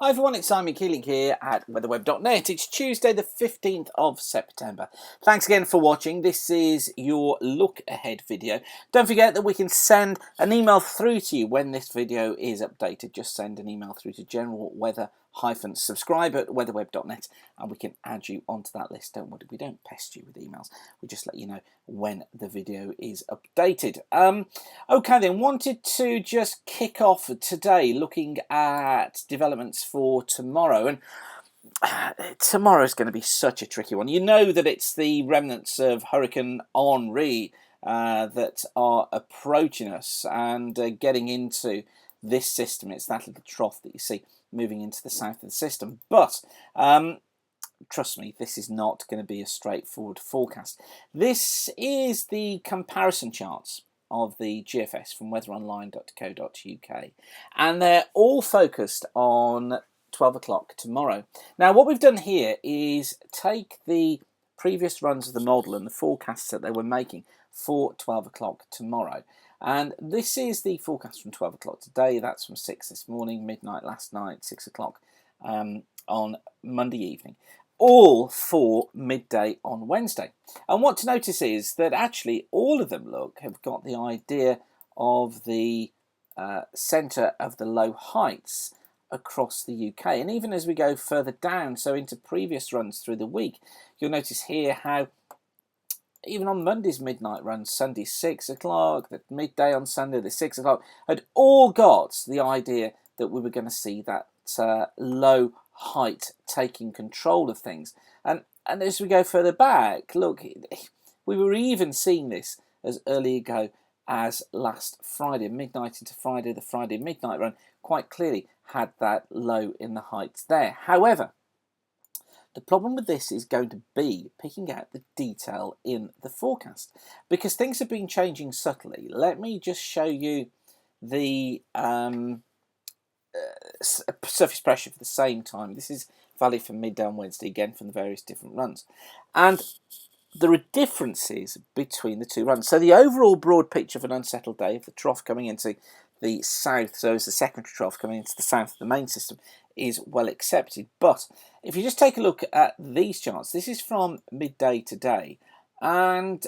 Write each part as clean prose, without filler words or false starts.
Hi everyone, it's Simon Keeling here at weatherweb.net. It's Tuesday the 15th of September. Thanks again for watching. This is your look ahead video. Don't forget that we can send an email through to you when this video is updated. Just send an email through to generalweather-subscribe at weatherweb.net and we can add you onto that list. Don't worry, we don't pest you with emails. We just let you know when the video is updated. Okay then, wanted to just kick off today looking at developments for tomorrow, and tomorrow's going to be such a tricky one. You know that it's the remnants of Hurricane Henri that are approaching us and getting into this system. It's that little trough that you see moving into the south of the system, but trust me, this is not going to be a straightforward forecast. This is the comparison charts of the GFS from weatheronline.co.uk, and they're all focused on 12 o'clock tomorrow. Now, what we've done here is take the previous runs of the model and the forecasts that they were making for 12 o'clock tomorrow. And this is the forecast from 12 o'clock today. That's from 6 this morning, midnight last night, 6 o'clock on Monday evening, all for midday on Wednesday. And what to notice is that actually all of them, look, have got the idea of the centre of the low heights across the UK. And even as we go further down, so into previous runs through the week, you'll notice here how even on Monday's midnight run, Sunday 6 o'clock, the midday on Sunday, the 6 o'clock, had all got the idea that we were going to see that low height taking control of things. And as we go further back, look, we were even seeing this as early ago as last Friday, midnight into Friday. The Friday midnight run quite clearly had that low in the heights there. However, the problem with this is going to be picking out the detail in the forecast, because things have been changing subtly. Let me just show you the surface pressure for the same time. This is valid for midday on Wednesday, again from the various different runs. And there are differences between the two runs. So the overall broad picture of an unsettled day, of the trough coming into the south, so as the secondary trough coming into the south of the main system, is well accepted. But if you just take a look at these charts, this is from midday today, and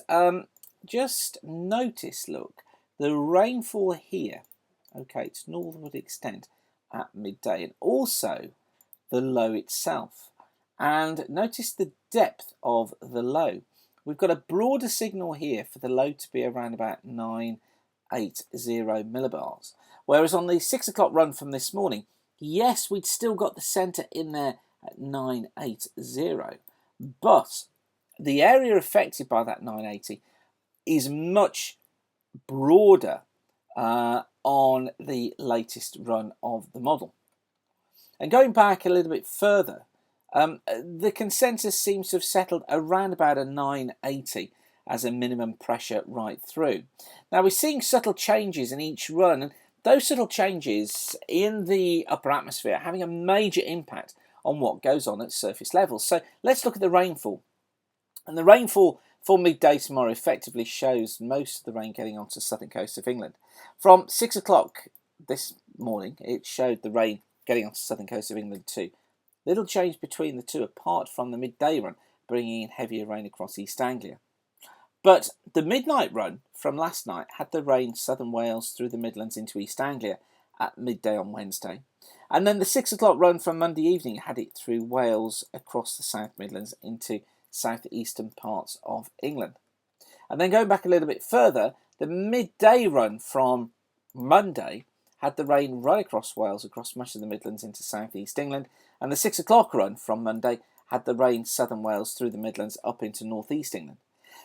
just notice, look, the rainfall here, okay, it's northward extent at midday, and also the low itself. And notice the depth of the low. We've got a broader signal here for the low to be around about 980 millibars, whereas on the 6 o'clock run from this morning, yes, we'd still got the centre in there at 980, but the area affected by that 980 is much broader on the latest run of the model. And going back a little bit further, the consensus seems to have settled around about a 980 as a minimum pressure right through. Now, we're seeing subtle changes in each run, and those subtle changes in the upper atmosphere are having a major impact on what goes on at surface levels. So let's look at the rainfall. And the rainfall for midday tomorrow effectively shows most of the rain getting onto the southern coast of England. From 6 o'clock this morning, it showed the rain getting onto the southern coast of England too. Little change between the two apart from the midday run, bringing in heavier rain across East Anglia. But the midnight run from last night had the rain southern Wales through the Midlands into East Anglia at midday on Wednesday. And then the 6 o'clock run from Monday evening had it through Wales across the South Midlands into southeastern parts of England. And then going back a little bit further, the midday run from Monday had the rain right across Wales, across much of the Midlands into southeast England, and the 6 o'clock run from Monday had the rain southern Wales through the Midlands up into northeast England.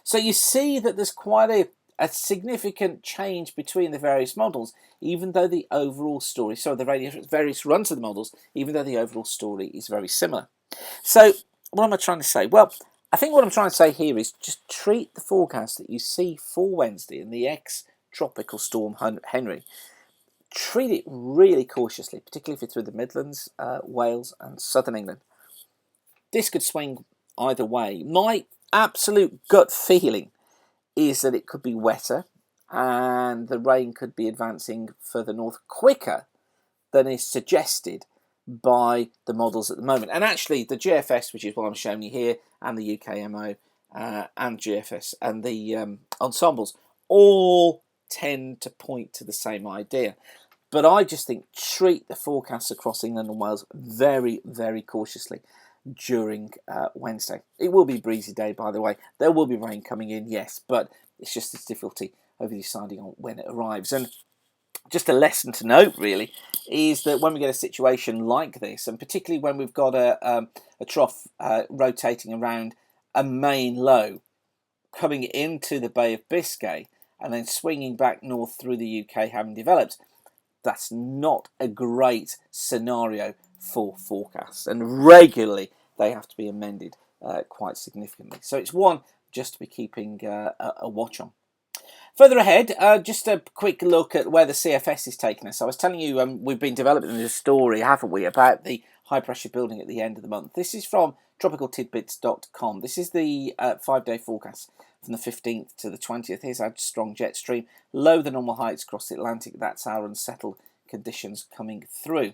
So you see that there's quite a significant change between the various models, even though the overall story, so the various runs of the models, even though the overall story is very similar. So what am I trying to say? Well, I think what I'm trying to say here is just treat the forecast that you see for Wednesday and the ex-tropical storm Henri. Treat it really cautiously, particularly if you're through the Midlands, Wales and southern England. This could swing either way. My absolute gut feeling is that it could be wetter and the rain could be advancing further north quicker than is suggested by the models at the moment. And actually, the GFS, which is what I'm showing you here, and the UKMO, and GFS, and the ensembles, all tend to point to the same idea. But I just think treat the forecasts across England and Wales very, very cautiously during Wednesday. It will be a breezy day, by the way. There will be rain coming in, yes, but it's just this difficulty over deciding on when it arrives. And just a lesson to note, really, is that when we get a situation like this, and particularly when we've got a trough rotating around a main low, coming into the Bay of Biscay and then swinging back north through the UK, having developed, that's not a great scenario for forecasts. And regularly, they have to be amended quite significantly. So it's one just to be keeping a watch on. Further ahead, just a quick look at where the CFS is taking us. I was telling you we've been developing this story, haven't we, about the high pressure building at the end of the month. This is from tropicaltidbits.com. This is the 5-day forecast from the 15th to the 20th. Here's our strong jet stream. Low the normal heights across the Atlantic. That's our unsettled conditions coming through.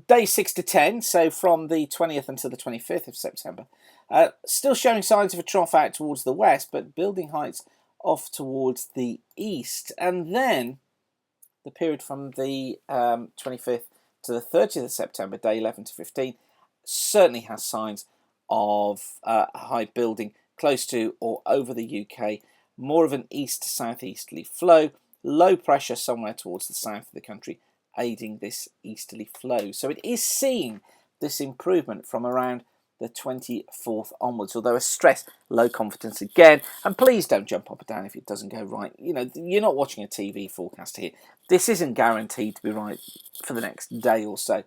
Day 6 to 10, so from the 20th until the 25th of September. Still showing signs of a trough out towards the west, but building heights off towards the east. And then the period from the 25th to the 30th of September, day 11 to 15, certainly has signs of high building close to or over the UK, more of an east to southeasterly flow, low pressure somewhere towards the south of the country, aiding this easterly flow. So it is seeing this improvement from around the 24th onwards, although a stress, low confidence again, and please don't jump up and down if it doesn't go right. You know, you're not watching a TV forecast here. This isn't guaranteed to be right for the next day or so.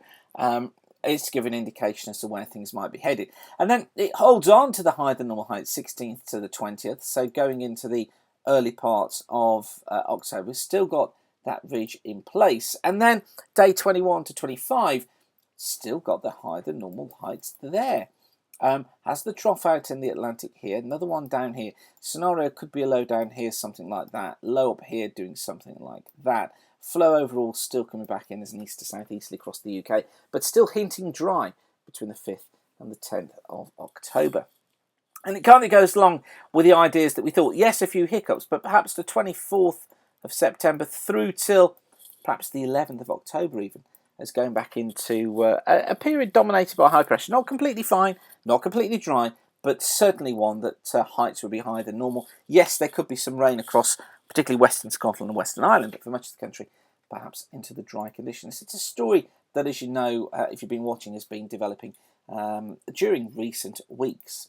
It's to give an indication as to where things might be headed. And then it holds on to the higher than normal height, 16th to the 20th, so going into the early parts of October, we've still got that ridge in place. And then day 21 to 25, still got the higher than normal heights there. Has the trough out in the Atlantic here, another one down here. Scenario could be a low down here, something like that. Low up here doing something like that. Flow overall still coming back in as an east to southeasterly across the UK, but still hinting dry between the 5th and the 10th of October. And it kind of goes along with the ideas that we thought, yes, a few hiccups, but perhaps the 24th of September through till perhaps the 11th of October even, as going back into a period dominated by high pressure. Not completely fine, not completely dry, but certainly one that heights would be higher than normal. Yes, there could be some rain across particularly Western Scotland and Western Ireland, but for much of the country, perhaps into the dry conditions. It's a story that, as you know, if you've been watching, has been developing during recent weeks.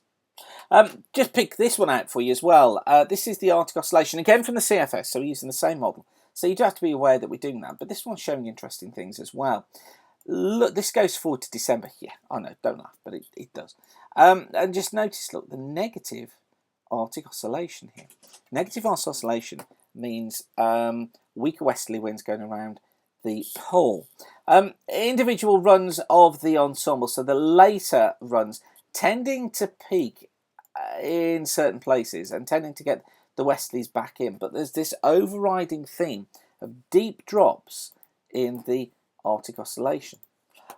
Just pick this one out for you as well. This is the Arctic Oscillation, again from the CFS, so we're using the same model. So you do have to be aware that we're doing that, but this one's showing interesting things as well. Look, this goes forward to December. Yeah, I know, don't laugh, but it does. And just notice, look, the negative Arctic Oscillation here. Negative Oscillation means weaker westerly winds going around the pole. Individual runs of the ensemble, so the later runs, tending to peak in certain places and tending to get the westerlies back in, but there's this overriding theme of deep drops in the Arctic Oscillation.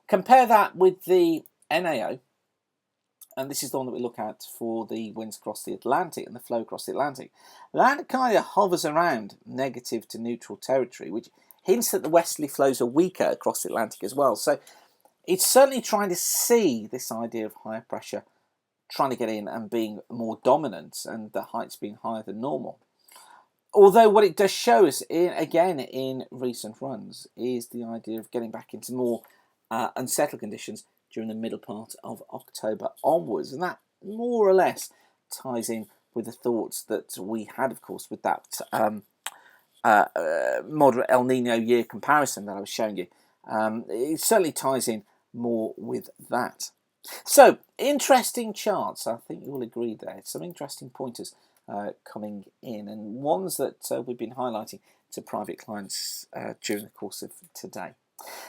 Compare that with the NAO, and this is the one that we look at for the winds across the Atlantic and the flow across the Atlantic. That kind of hovers around negative to neutral territory, which hints that the westerly flows are weaker across the Atlantic as well. So it's certainly trying to see this idea of higher pressure trying to get in and being more dominant, and the heights being higher than normal. Although what it does show us, again in recent runs, is the idea of getting back into more unsettled conditions during the middle part of October onwards. And that more or less ties in with the thoughts that we had, of course, with that moderate El Nino year comparison that I was showing you. It certainly ties in more with that. So, interesting charts. I think you will agree there. Some interesting pointers coming in, and ones that we've been highlighting to private clients during the course of today.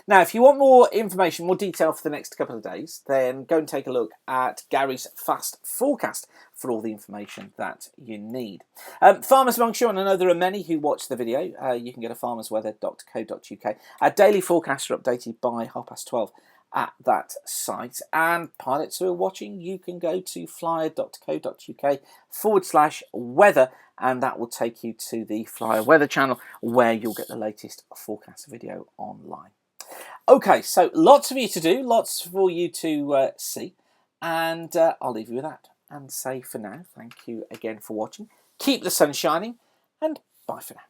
Now, if you want more information, more detail for the next couple of days, then go and take a look at Gary's Fast Forecast for all the information that you need. Farmers amongst you, and I know there are many who watch the video, you can go to farmersweather.co.uk. Our daily forecasts are updated by 12:30 at that site. And pilots who are watching, you can go to flyer.co.uk/weather, and that will take you to the Flyer Weather channel where you'll get the latest forecast video online. Okay, so lots for you to do, lots for you to see, and I'll leave you with that and say for now, thank you again for watching. Keep the sun shining, and bye for now.